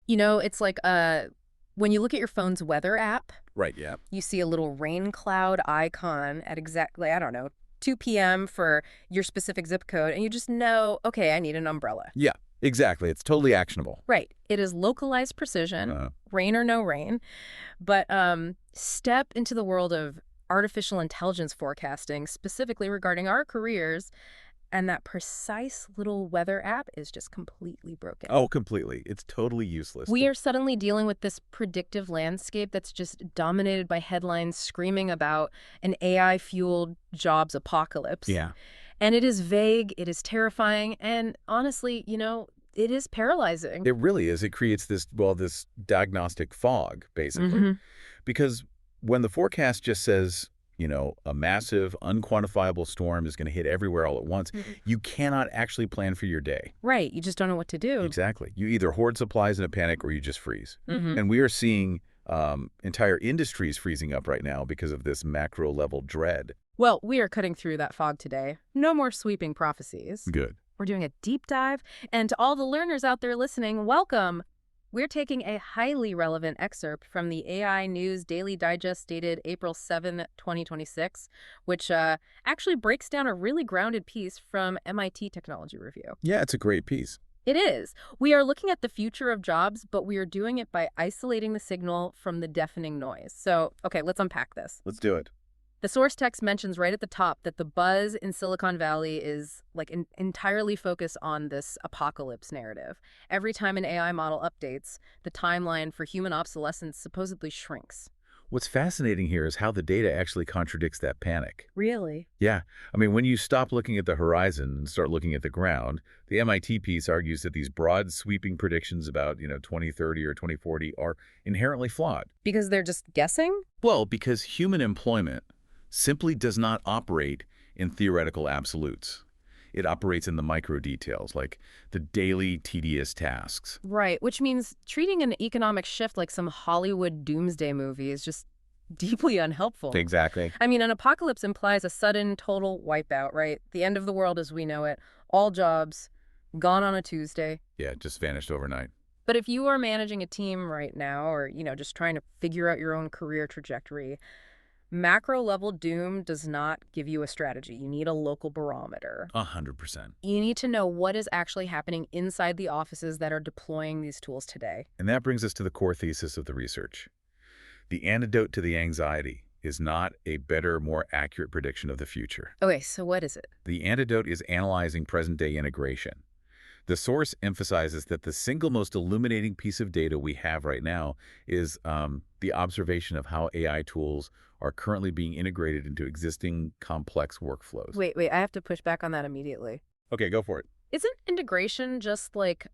You know, it's like when you look at your phone's weather app, Right, yeah. you see a little rain cloud icon at exactly, I don't know, 2 p.m. for your specific zip code, and you just know, okay, I need an umbrella. Yeah, exactly. It's totally actionable. Right. It is localized precision, Uh, rain or no rain. But step into the world of artificial intelligence forecasting, specifically regarding our careers, and that precise little weather app is just completely broken. oh, completely. It's totally useless. We are suddenly dealing with this predictive landscape that's just dominated by headlines screaming about an AI-fueled jobs apocalypse. Yeah. And it is vague, it is terrifying, and honestly, you know, it is paralyzing. It really is. It creates this, well, this diagnostic fog, basically. hmm Because when the forecast just says, a massive, unquantifiable storm is going to hit everywhere all at once, you cannot actually plan for your day. Right, you just don't know what to do. Exactly. You either hoard supplies in a panic or you just freeze. hmm And we are seeing entire industries freezing up right now because of this macro-level dread. Well, we are cutting through that fog today. No more sweeping prophecies. Good. We're doing a deep dive, and to all the learners out there listening, welcome! We're taking a highly relevant excerpt from the AI News Daily Digest dated April 7, 2026, which actually breaks down a really grounded piece from MIT Technology Review. Yeah, it's a great piece. It is. We are looking at the future of jobs, but we are doing it by isolating the signal from the deafening noise. So, okay, let's unpack this. Let's do it. The source text mentions right at the top that the buzz in Silicon Valley is like entirely focused on this apocalypse narrative. Every time an AI model updates, the timeline for human obsolescence supposedly shrinks. What's fascinating here is how the data actually contradicts that panic. Really? Yeah. I mean, when you stop looking at the horizon and start looking at the ground, the MIT piece argues that these broad, sweeping predictions about, 2030 or 2040 are inherently flawed. Because they're just guessing? Well, because human employment simply does not operate in theoretical absolutes. It operates in the micro details, like the daily tedious tasks. Right, which means treating an economic shift like some Hollywood doomsday movie is just deeply unhelpful. Exactly. I mean, an apocalypse implies a sudden, total wipeout, right? The end of the world as we know it, all jobs, gone on a Tuesday. Yeah, it just vanished overnight. But if you are managing a team right now or, just trying to figure out your own career trajectory, macro-level doom does not give you a strategy. You need a local barometer. 100%. You need to know what is actually happening inside the offices that are deploying these tools today. And that brings us to the core thesis of the research. The antidote to the anxiety is not a better, more accurate prediction of the future. Okay, so what is it? The antidote is analyzing present-day integration. The source emphasizes that the single most illuminating piece of data we have right now is the observation of how AI tools are currently being integrated into existing complex workflows. Wait, I have to push back on that immediately. Okay, go for it. Isn't integration just like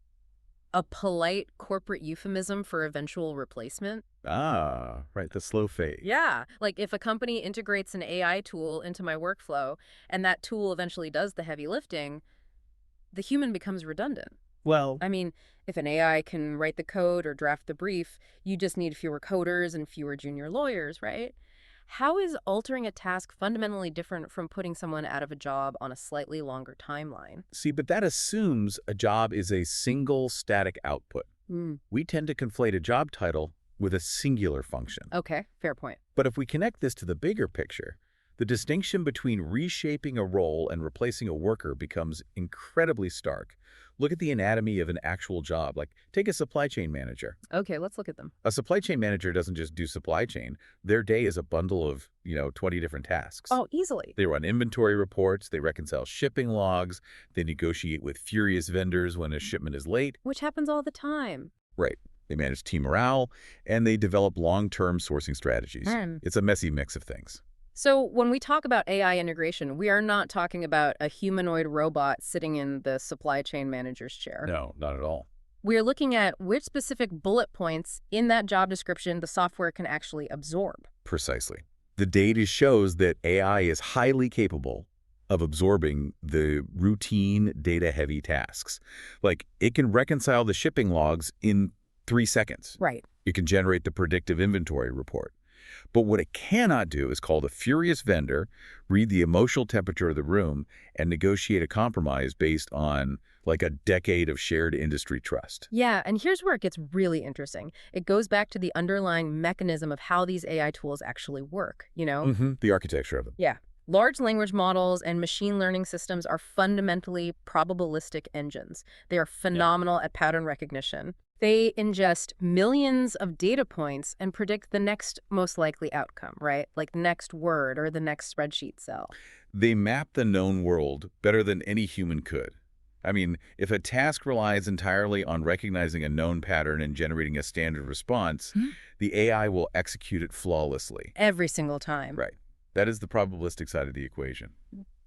a polite corporate euphemism for eventual replacement? Ah, right, the slow fade. Yeah, like if a company integrates an AI tool into my workflow and that tool eventually does the heavy lifting, the human becomes redundant. Well, I mean, if an AI can write the code or draft the brief, you just need fewer coders and fewer junior lawyers, right? How is altering a task fundamentally different from putting someone out of a job on a slightly longer timeline? see, but that assumes a job is a single static output. We tend to conflate a job title with a singular function. Okay, fair point. But if we connect this to the bigger picture, the distinction between reshaping a role and replacing a worker becomes incredibly stark. Look at the anatomy of an actual job. Like, take a supply chain manager. Okay, let's look at them. A supply chain manager doesn't just do supply chain. Their day is a bundle of, 20 different tasks. Oh, easily. They run inventory reports, they reconcile shipping logs, they negotiate with furious vendors when a shipment is late. Which happens all the time. Right. They manage team morale, and they develop long-term sourcing strategies. It's a messy mix of things. So when we talk about AI integration, we are not talking about a humanoid robot sitting in the supply chain manager's chair. No, not at all. We are looking at which specific bullet points in that job description the software can actually absorb. Precisely. The data shows that AI is highly capable of absorbing the routine, data-heavy tasks. Like, it can reconcile the shipping logs in 3 seconds. Right. It can generate the predictive inventory report. But what it cannot do is call the furious vendor, read the emotional temperature of the room, and negotiate a compromise based on like a decade of shared industry trust. Yeah, and here's where it gets really interesting. It goes back to the underlying mechanism of how these AI tools actually work, you know? The architecture of them. Yeah. Large language models and machine learning systems are fundamentally probabilistic engines. They are Yeah. phenomenal at pattern recognition. They ingest millions of data points and predict the next most likely outcome, right? Like the next word or the next spreadsheet cell. They map the known world better than any human could. I mean, if a task relies entirely on recognizing a known pattern and generating a standard response, Hmm? the AI will execute it flawlessly. Every single time. Right. That is the probabilistic side of the equation.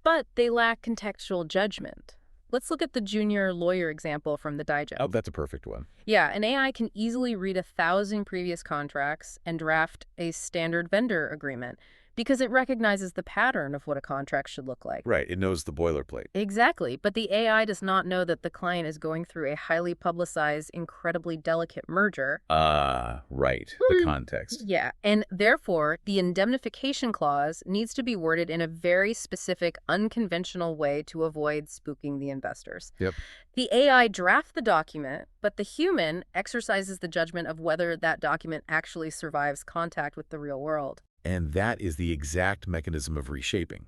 But they lack contextual judgment. Let's look at the junior lawyer example from the digest. Oh, that's a perfect one. Yeah, an AI can easily read 1,000 previous contracts and draft a standard vendor agreement because it recognizes the pattern of what a contract should look like. Right. It knows the boilerplate. Exactly, but the AI does not know that the client is going through a highly publicized, incredibly delicate merger. Right. The context. Yeah, and therefore, the indemnification clause needs to be worded in a very specific, unconventional way to avoid spooking the investors. Yep. The AI drafts the document, but the human exercises the judgment of whether that document actually survives contact with the real world. And that is the exact mechanism of reshaping.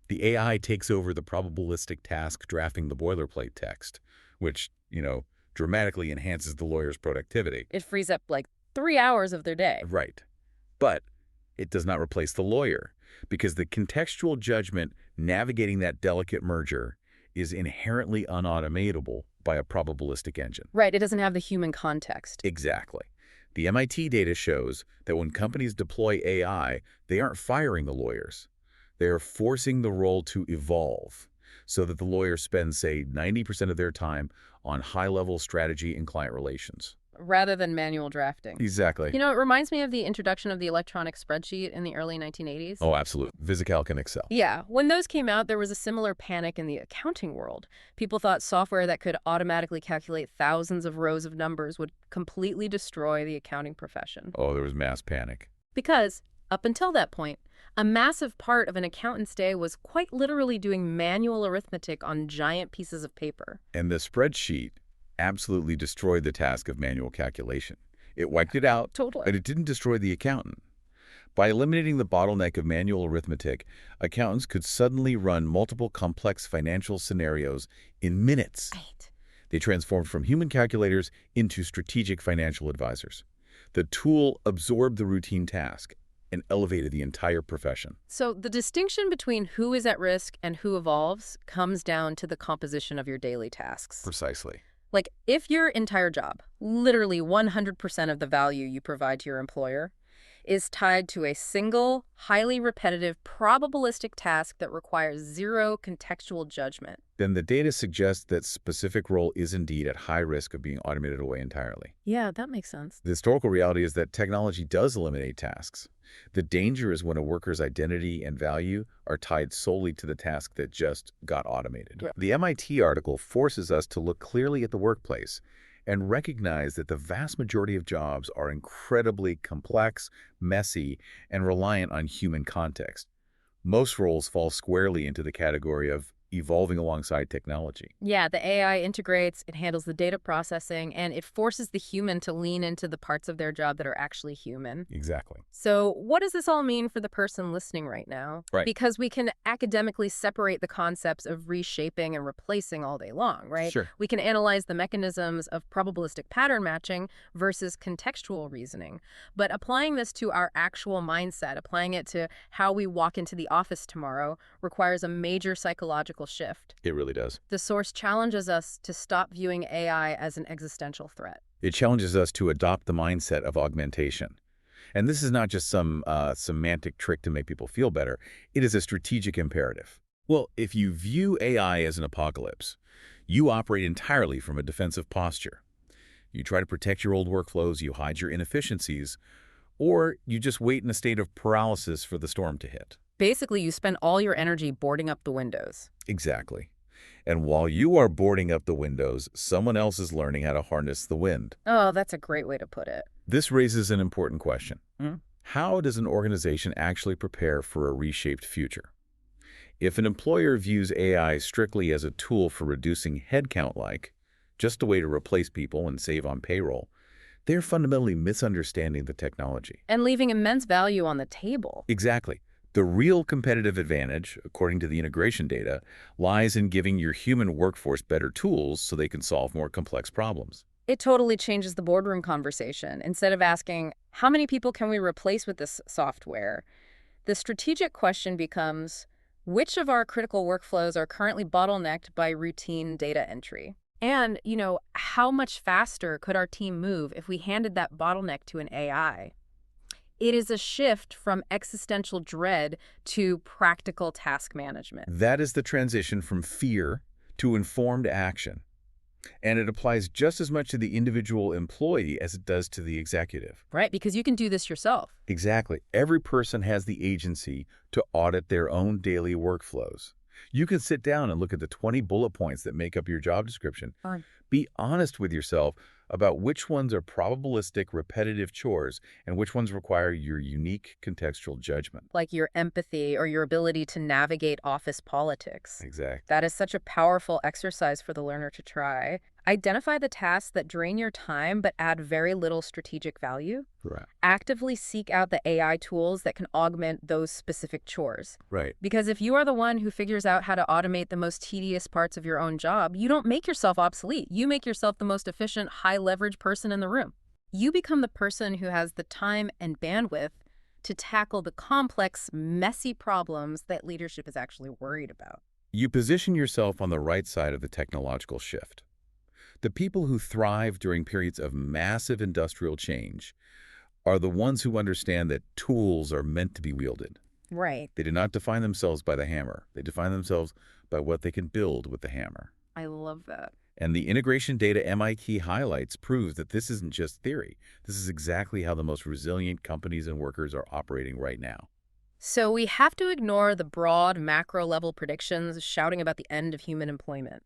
The AI takes over the probabilistic task drafting the boilerplate text, which, dramatically enhances the lawyer's productivity. It frees up like 3 hours of their day. Right. But it does not replace the lawyer, because the contextual judgment navigating that delicate merger is inherently unautomatable by a probabilistic engine. Right, it doesn't have the human context. Exactly. The MIT data shows that when companies deploy AI, they aren't firing the lawyers. They are forcing the role to evolve so that the lawyer spends, say, 90% of their time on high-level strategy and client relations. Rather than manual drafting. Exactly. You know, it reminds me of the introduction of the electronic spreadsheet in the early 1980s. Oh, absolutely. VisiCalc and Excel. Yeah, when those came out, there was a similar panic in the accounting world. People thought software that could automatically calculate thousands of rows of numbers would completely destroy the accounting profession. Oh, there was mass panic. Because, up until that point, a massive part of an accountant's day was quite literally doing manual arithmetic on giant pieces of paper. And the spreadsheet absolutely destroyed the task of manual calculation. It wiped it out, Totally. but it didn't destroy the accountant. By eliminating the bottleneck of manual arithmetic, accountants could suddenly run multiple complex financial scenarios in minutes. Right. They transformed from human calculators into strategic financial advisors. The tool absorbed the routine task and elevated the entire profession. So the distinction between who is at risk and who evolves comes down to the composition of your daily tasks. Precisely. Like, if your entire job, literally 100% of the value you provide to your employer, is tied to a single, highly repetitive, probabilistic task that requires zero contextual judgment. Then the data suggests that specific role is indeed at high risk of being automated away entirely. Yeah, that makes sense. The historical reality is that technology does eliminate tasks. The danger is when a worker's identity and value are tied solely to the task that just got automated. Yeah. The MIT article forces us to look clearly at the workplace and recognize that the vast majority of jobs are incredibly complex, messy, and reliant on human context. Most roles fall squarely into the category of evolving alongside technology. Yeah, the AI integrates, it handles the data processing, and it forces the human to lean into the parts of their job that are actually human. Exactly. So what does this all mean for the person listening right now? Right. Because we can academically separate the concepts of reshaping and replacing all day long, right? Sure. We can analyze the mechanisms of probabilistic pattern matching versus contextual reasoning. But applying this to our actual mindset, applying it to how we walk into the office tomorrow, requires a major psychological shift. It really does. The source challenges us to stop viewing AI as an existential threat. It challenges us to adopt the mindset of augmentation. And this is not just some semantic trick to make people feel better. It is a strategic imperative. Well, if you view AI as an apocalypse, you operate entirely from a defensive posture. You try to protect your old workflows, you hide your inefficiencies, or you just wait in a state of paralysis for the storm to hit. Basically, you spend all your energy boarding up the windows. Exactly. And while you are boarding up the windows, someone else is learning how to harness the wind. Oh, that's a great way to put it. This raises an important question. Hmm? How does an organization actually prepare for a reshaped future? If an employer views AI strictly as a tool for reducing headcount like, just a way to replace people and save on payroll, they're fundamentally misunderstanding the technology. And leaving immense value on the table. Exactly. The real competitive advantage, according to the integration data, lies in giving your human workforce better tools so they can solve more complex problems. It totally changes the boardroom conversation. Instead of asking, how many people can we replace with this software? The strategic question becomes, which of our critical workflows are currently bottlenecked by routine data entry? And, how much faster could our team move if we handed that bottleneck to an AI? It is a shift from existential dread to practical task management. That is the transition from fear to informed action. And it applies just as much to the individual employee as it does to the executive. Right, because you can do this yourself. Exactly. Every person has the agency to audit their own daily workflows. You can sit down and look at the 20 bullet points that make up your job description. Fine. Be honest with yourself about which ones are probabilistic, repetitive chores and which ones require your unique contextual judgment. Like your empathy or your ability to navigate office politics. Exactly. That is such a powerful exercise for the learner to try. Identify the tasks that drain your time but add very little strategic value. Right. Actively seek out the AI tools that can augment those specific chores. Right. Because if you are the one who figures out how to automate the most tedious parts of your own job, you don't make yourself obsolete. You make yourself the most efficient, high-leverage person in the room. You become the person who has the time and bandwidth to tackle the complex, messy problems that leadership is actually worried about. You position yourself on the right side of the technological shift. The people who thrive during periods of massive industrial change are the ones who understand that tools are meant to be wielded. Right. They do not define themselves by the hammer. They define themselves by what they can build with the hammer. I love that. And the integration data MIT highlights proves that this isn't just theory. This is exactly how the most resilient companies and workers are operating right now. So we have to ignore the broad macro-level predictions shouting about the end of human employment.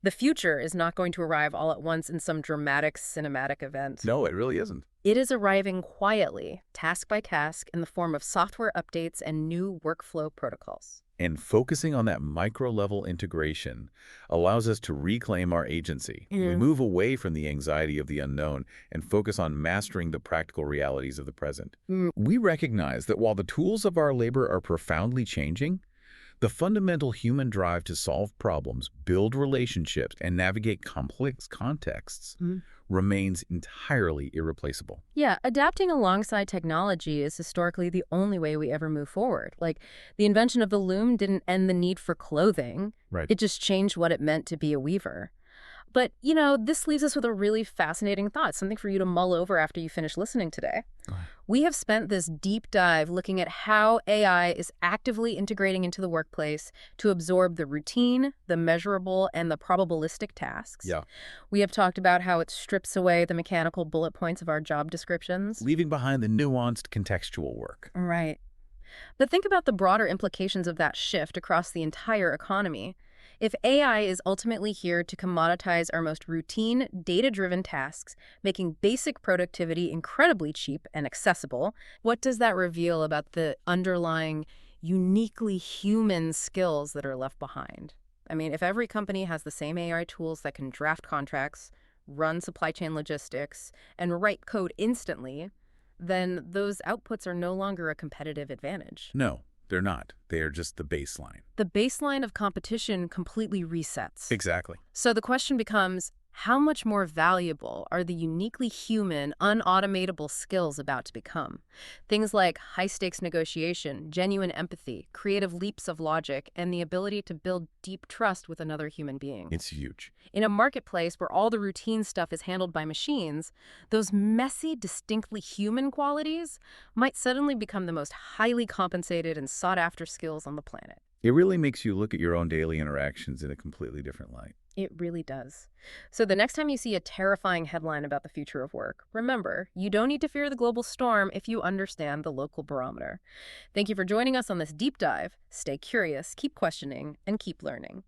The future is not going to arrive all at once in some dramatic cinematic event. No, it really isn't. It is arriving quietly, task by task, in the form of software updates and new workflow protocols. And focusing on that micro-level integration allows us to reclaim our agency. We move away from the anxiety of the unknown and focus on mastering the practical realities of the present. We recognize that while the tools of our labor are profoundly changing, the fundamental human drive to solve problems, build relationships, and navigate complex contexts remains entirely irreplaceable. Yeah, adapting alongside technology is historically the only way we ever move forward. Like, the invention of the loom didn't end the need for clothing. Right. It just changed what it meant to be a weaver. But, this leaves us with a really fascinating thought, something for you to mull over after you finish listening today. We have spent this deep dive looking at how AI is actively integrating into the workplace to absorb the routine, the measurable, and the probabilistic tasks. Yeah. We have talked about how it strips away the mechanical bullet points of our job descriptions. Leaving behind the nuanced contextual work. Right. But think about the broader implications of that shift across the entire economy. If AI is ultimately here to commoditize our most routine, data-driven tasks, making basic productivity incredibly cheap and accessible, what does that reveal about the underlying, uniquely human skills that are left behind? I mean, if every company has the same AI tools that can draft contracts, run supply chain logistics, and write code instantly, then those outputs are no longer a competitive advantage. No, they're not. They are just the baseline. The baseline of competition completely resets. Exactly. So the question becomes, how much more valuable are the uniquely human, unautomatable skills about to become? Things like high-stakes negotiation, genuine empathy, creative leaps of logic, and the ability to build deep trust with another human being. It's huge. In a marketplace where all the routine stuff is handled by machines, those messy, distinctly human qualities might suddenly become the most highly compensated and sought-after skills on the planet. It really makes you look at your own daily interactions in a completely different light. It really does. So the next time you see a terrifying headline about the future of work, remember, you don't need to fear the global storm if you understand the local barometer. Thank you for joining us on this deep dive. Stay curious, keep questioning, and keep learning.